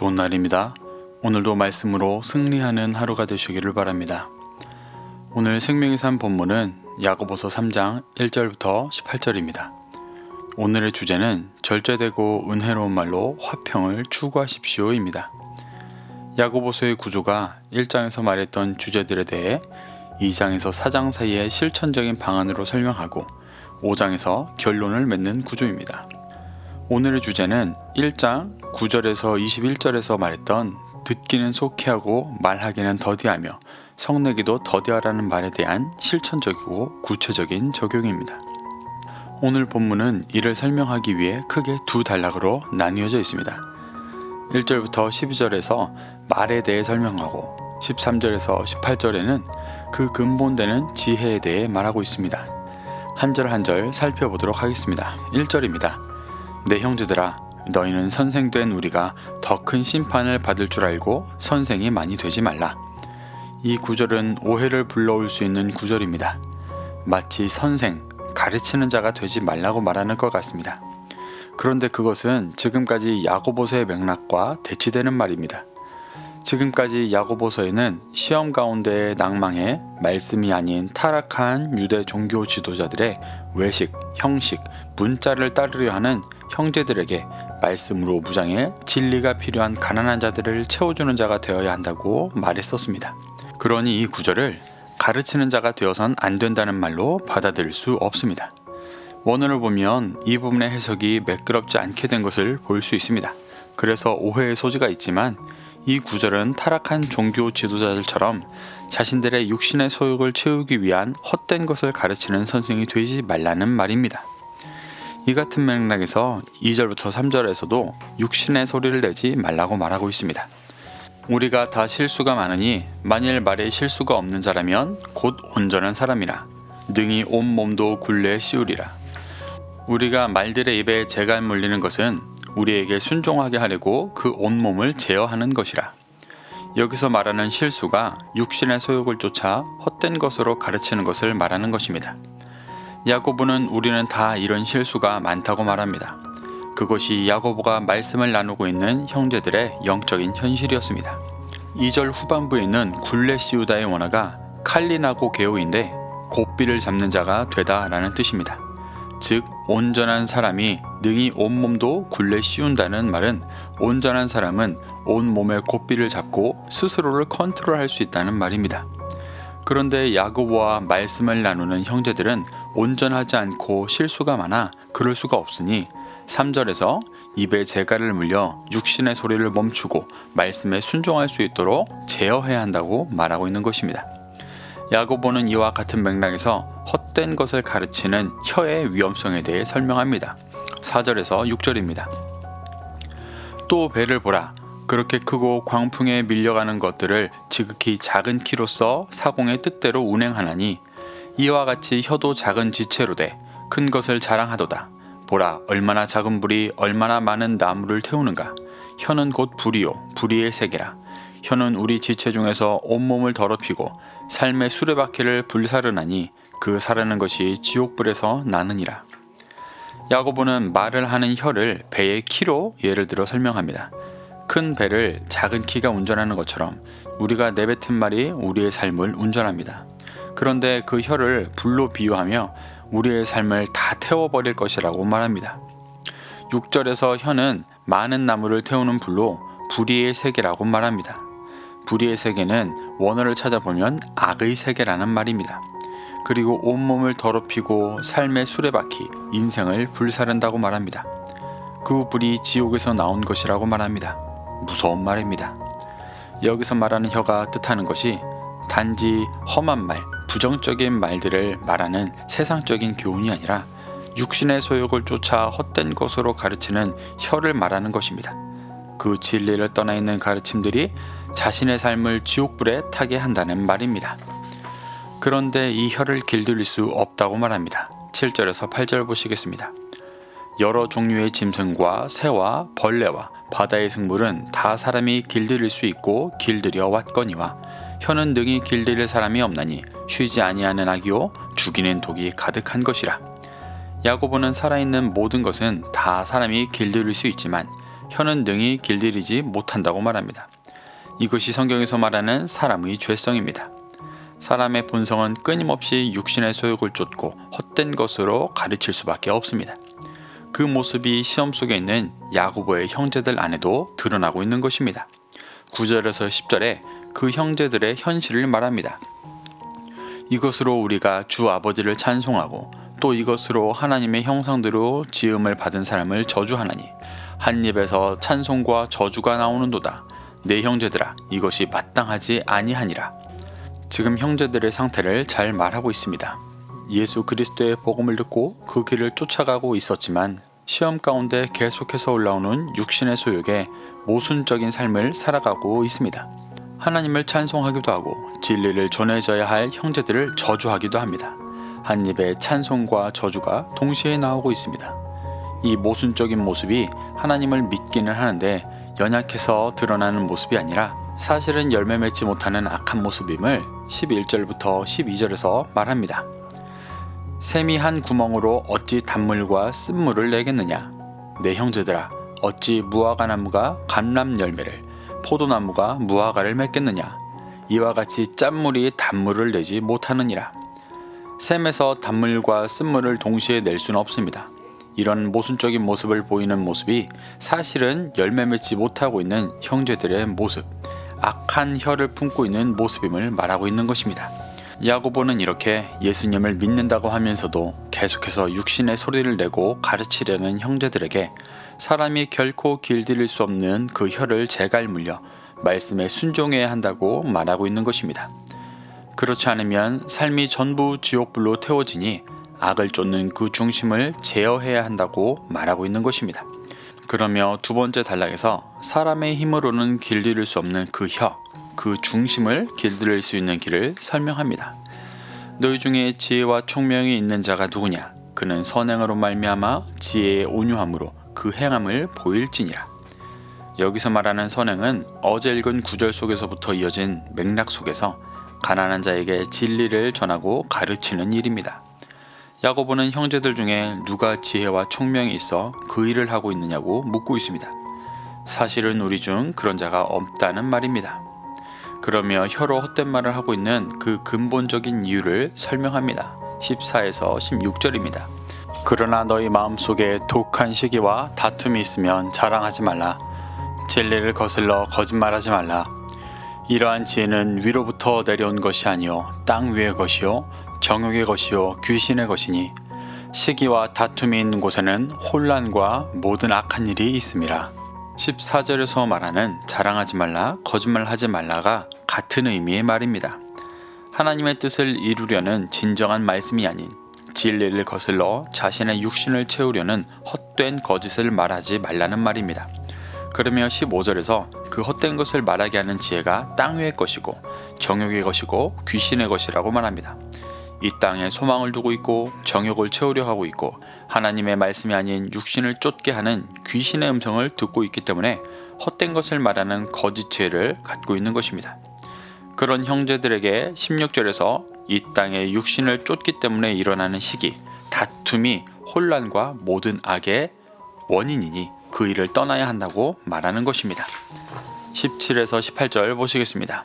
좋은 날입니다. 오늘도 말씀으로 승리하는 하루가 되시기를 바랍니다. 오늘 생명의 산 본문은 야고보서 3장 1절부터 18절입니다. 오늘의 주제는 절제되고 은혜로운 말로 화평을 추구하십시오입니다. 야고보서의 구조가 1장에서 말했던 주제들에 대해 2장에서 4장 사이의 실천적인 방안으로 설명하고 5장에서 결론을 맺는 구조입니다. 오늘의 주제는 1장 9절에서 21절에서 말했던 듣기는 속히하고 말하기는 더디하며 성내기도 더디하라는 말에 대한 실천적이고 구체적인 적용입니다. 오늘 본문은 이를 설명하기 위해 크게 두 단락으로 나뉘어져 있습니다. 1절부터 12절에서 말에 대해 설명하고 13절에서 18절에는 그 근본되는 지혜에 대해 말하고 있습니다. 한 절 한 절 살펴보도록 하겠습니다. 1절입니다. 내 형제들아, 너희는 선생된 우리가 더 큰 심판을 받을 줄 알고 선생이 많이 되지 말라. 이 구절은 오해를 불러올 수 있는 구절입니다. 마치 선생, 가르치는 자가 되지 말라고 말하는 것 같습니다. 그런데 그것은 지금까지 야고보서의 맥락과 대치되는 말입니다. 지금까지 야고보서에는 시험 가운데 낭망해 말씀이 아닌 타락한 유대 종교 지도자들의 외식, 형식, 문자를 따르려 하는 형제들에게 말씀으로 무장해 진리가 필요한 가난한 자들을 채워주는 자가 되어야 한다고 말했었습니다. 그러니 이 구절을 가르치는 자가 되어선 안 된다는 말로 받아들일 수 없습니다. 원어를 보면 이 부분의 해석이 매끄럽지 않게 된 것을 볼 수 있습니다. 그래서 오해의 소지가 있지만 이 구절은 타락한 종교 지도자들처럼 자신들의 육신의 소욕을 채우기 위한 헛된 것을 가르치는 선생이 되지 말라는 말입니다. 이 같은 맥락에서 2절부터 3절에서도 육신의 소리를 내지 말라고 말하고 있습니다. 우리가 다 실수가 많으니 만일 말에 실수가 없는 자라면 곧 온전한 사람이라 능히 온 몸도 굴레에 씌우리라. 우리가 말들의 입에 재가 물리는 것은 우리에게 순종하게 하려고 그 온몸을 제어하는 것이라. 여기서 말하는 실수가 육신의 소욕을 쫓아 헛된 것으로 가르치는 것을 말하는 것입니다. 야고보는 우리는 다 이런 실수가 많다고 말합니다. 그것이 야고보가 말씀을 나누고 있는 형제들의 영적인 현실이었습니다. 2절 후반부에 있는 굴레 씌우다의 원어가 칼리나고 게오인데 고삐를 잡는 자가 되다라는 뜻입니다. 즉 온전한 사람이 능히 온몸도 굴레 씌운다는 말은 온전한 사람은 온몸의 고삐를 잡고 스스로를 컨트롤할 수 있다는 말입니다. 그런데 야고보와 말씀을 나누는 형제들은 온전하지 않고 실수가 많아 그럴 수가 없으니 3절에서 입에 재갈을 물려 육신의 소리를 멈추고 말씀에 순종할 수 있도록 제어해야 한다고 말하고 있는 것입니다. 야고보는 이와 같은 맥락에서 헛된 것을 가르치는 혀의 위험성에 대해 설명합니다. 4절에서 6절입니다. 또 배를 보라. 그렇게 크고 광풍에 밀려가는 것들을 지극히 작은 키로써 사공의 뜻대로 운행하나니 이와 같이 혀도 작은 지체로 돼 큰 것을 자랑하도다. 보라, 얼마나 작은 불이 얼마나 많은 나무를 태우는가. 혀는 곧 불이요 불의의 세계라. 혀는 우리 지체 중에서 온몸을 더럽히고 삶의 수레바퀴를 불사르나니 그 사르는 것이 지옥불에서 나느니라. 야고보는 말을 하는 혀를 배의 키로 예를 들어 설명합니다. 큰 배를 작은 키가 운전하는 것처럼 우리가 내뱉은 말이 우리의 삶을 운전합니다. 그런데 그 혀를 불로 비유하며 우리의 삶을 다 태워버릴 것이라고 말합니다. 6절에서 혀는 많은 나무를 태우는 불로 불의의 세계라고 말합니다. 불의의 세계는 원어를 찾아보면 악의 세계라는 말입니다. 그리고 온몸을 더럽히고 삶의 수레바퀴, 인생을 불사른다고 말합니다. 그 불이 지옥에서 나온 것이라고 말합니다. 무서운 말입니다. 여기서 말하는 혀가 뜻하는 것이 단지 험한 말, 부정적인 말들을 말하는 세상적인 교훈이 아니라 육신의 소욕을 쫓아 헛된 것으로 가르치는 혀를 말하는 것입니다. 그 진리를 떠나 있는 가르침들이 자신의 삶을 지옥불에 타게 한다는 말입니다. 그런데 이 혀를 길들일 수 없다고 말합니다. 7절에서 8절 보시겠습니다. 여러 종류의 짐승과 새와 벌레와 바다의 생물은 다 사람이 길들일 수 있고 길들여 왔거니와 혀는 능히 길들일 사람이 없나니 쉬지 아니하는 악이요 죽이는 독이 가득한 것이라. 야고보는 살아있는 모든 것은 다 사람이 길들일 수 있지만 혀는 능히 길들이지 못한다고 말합니다. 이것이 성경에서 말하는 사람의 죄성입니다. 사람의 본성은 끊임없이 육신의 소욕을 쫓고 헛된 것으로 가르칠 수밖에 없습니다. 그 모습이 시험 속에 있는 야고보의 형제들 안에도 드러나고 있는 것입니다. 9절에서 10절에 그 형제들의 현실을 말합니다. 이것으로 우리가 주 아버지를 찬송하고 또 이것으로 하나님의 형상대로 지음을 받은 사람을 저주하나니 한 입에서 찬송과 저주가 나오는도다. 내 형제들아, 이것이 마땅하지 아니하니라. 지금 형제들의 상태를 잘 말하고 있습니다. 예수 그리스도의 복음을 듣고 그 길을 쫓아가고 있었지만 시험 가운데 계속해서 올라오는 육신의 소욕에 모순적인 삶을 살아가고 있습니다. 하나님을 찬송하기도 하고 진리를 전해져야 할 형제들을 저주하기도 합니다. 한 입에 찬송과 저주가 동시에 나오고 있습니다. 이 모순적인 모습이 하나님을 믿기는 하는데 연약해서 드러나는 모습이 아니라 사실은 열매 맺지 못하는 악한 모습임을 11절부터 12절에서 말합니다. 샘이 한 구멍으로 어찌 단물과 쓴물을 내겠느냐? 내 형제들아, 어찌 무화과 나무가 감람 열매를, 포도나무가 무화과를 맺겠느냐? 이와 같이 짠물이 단물을 내지 못하느니라. 샘에서 단물과 쓴물을 동시에 낼 수는 없습니다. 이런 모순적인 모습을 보이는 모습이 사실은 열매 맺지 못하고 있는 형제들의 모습, 악한 혀를 품고 있는 모습임을 말하고 있는 것입니다. 야고보는 이렇게 예수님을 믿는다고 하면서도 계속해서 육신의 소리를 내고 가르치려는 형제들에게 사람이 결코 길들일 수 없는 그 혀를 제갈 물려 말씀에 순종해야 한다고 말하고 있는 것입니다. 그렇지 않으면 삶이 전부 지옥불로 태워지니 악을 쫓는 그 중심을 제어해야 한다고 말하고 있는 것입니다. 그러며 두 번째 단락에서 사람의 힘으로는 길들일 수 없는 그 혀, 그 중심을 길들일 수 있는 길을 설명합니다. 너희 중에 지혜와 총명이 있는 자가 누구냐? 그는 선행으로 말미암아 지혜의 온유함으로 그 행함을 보일지니라. 여기서 말하는 선행은 어제 읽은 구절 속에서부터 이어진 맥락 속에서 가난한 자에게 진리를 전하고 가르치는 일입니다. 야고보는 형제들 중에 누가 지혜와 총명이 있어 그 일을 하고 있느냐고 묻고 있습니다. 사실은 우리 중 그런 자가 없다는 말입니다. 그러며 혀로 헛된 말을 하고 있는 그 근본적인 이유를 설명합니다. 14에서 16절입니다. 그러나 너희 마음속에 독한 시기와 다툼이 있으면 자랑하지 말라. 진리를 거슬러 거짓말하지 말라. 이러한 지혜는 위로부터 내려온 것이 아니요 땅 위의 것이요 정욕의 것이요 귀신의 것이니 시기와 다툼이 있는 곳에는 혼란과 모든 악한 일이 있음이라. 14절에서 말하는 자랑하지 말라, 거짓말하지 말라가 같은 의미의 말입니다. 하나님의 뜻을 이루려는 진정한 말씀이 아닌 진리를 거슬러 자신의 육신을 채우려는 헛된 거짓을 말하지 말라는 말입니다. 그러며 15절에서 그 헛된 것을 말하게 하는 지혜가 땅 위의 것이고 정욕의 것이고 귀신의 것이라고 말합니다. 이 땅에 소망을 두고 있고 정욕을 채우려 하고 있고 하나님의 말씀이 아닌 육신을 쫓게 하는 귀신의 음성을 듣고 있기 때문에 헛된 것을 말하는 거짓 지혜를 갖고 있는 것입니다. 그런 형제들에게 16절에서 이 땅에 육신을 쫓기 때문에 일어나는 시기, 다툼이 혼란과 모든 악의 원인이니 그 일을 떠나야 한다고 말하는 것입니다. 17에서 18절 보시겠습니다.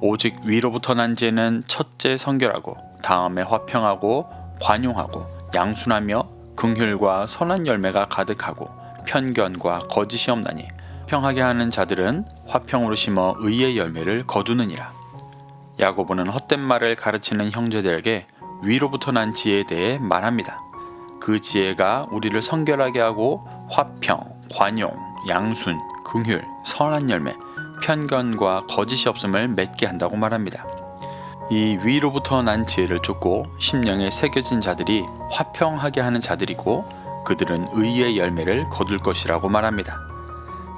오직 위로부터 난 지혜는 첫째 성결하고 다음에 화평하고 관용하고 양순하며 긍휼과 선한 열매가 가득하고 편견과 거짓이 없나니 평하게 하는 자들은 화평으로 심어 의의 열매를 거두느니라. 야고보는 헛된 말을 가르치는 형제들에게 위로부터 난 지혜에 대해 말합니다. 그 지혜가 우리를 성결하게 하고 화평, 관용, 양순, 긍휼, 선한 열매, 편견과 거짓이 없음을 맺게 한다고 말합니다. 이 위로부터 난 지혜를 쫓고 심령에 새겨진 자들이 화평하게 하는 자들이고 그들은 의의 열매를 거둘 것이라고 말합니다.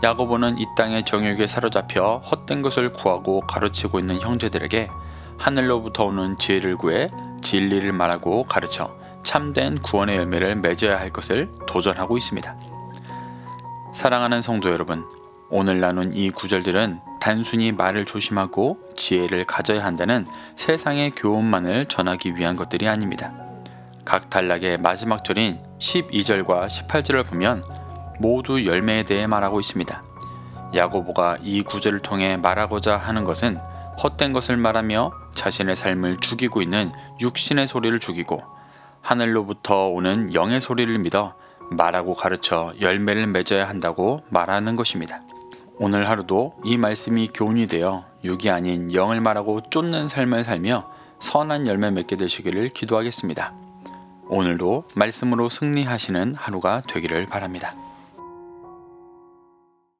야고보는 이 땅의 정욕에 사로잡혀 헛된 것을 구하고 가르치고 있는 형제들에게 하늘로부터 오는 지혜를 구해 진리를 말하고 가르쳐 참된 구원의 열매를 맺어야 할 것을 도전하고 있습니다. 사랑하는 성도 여러분, 오늘 나눈 이 구절들은 단순히 말을 조심하고 지혜를 가져야 한다는 세상의 교훈만을 전하기 위한 것들이 아닙니다. 각 단락의 마지막 절인 12절과 18절을 보면 모두 열매에 대해 말하고 있습니다. 야고보가 이 구절을 통해 말하고자 하는 것은 헛된 것을 말하며 자신의 삶을 죽이고 있는 육신의 소리를 죽이고 하늘로부터 오는 영의 소리를 믿어 말하고 가르쳐 열매를 맺어야 한다고 말하는 것입니다. 오늘 하루도 이 말씀이 교훈이 되어 육이 아닌 영을 말하고 쫓는 삶을 살며 선한 열매 맺게 되시기를 기도하겠습니다. 오늘도 말씀으로 승리하시는 하루가 되기를 바랍니다.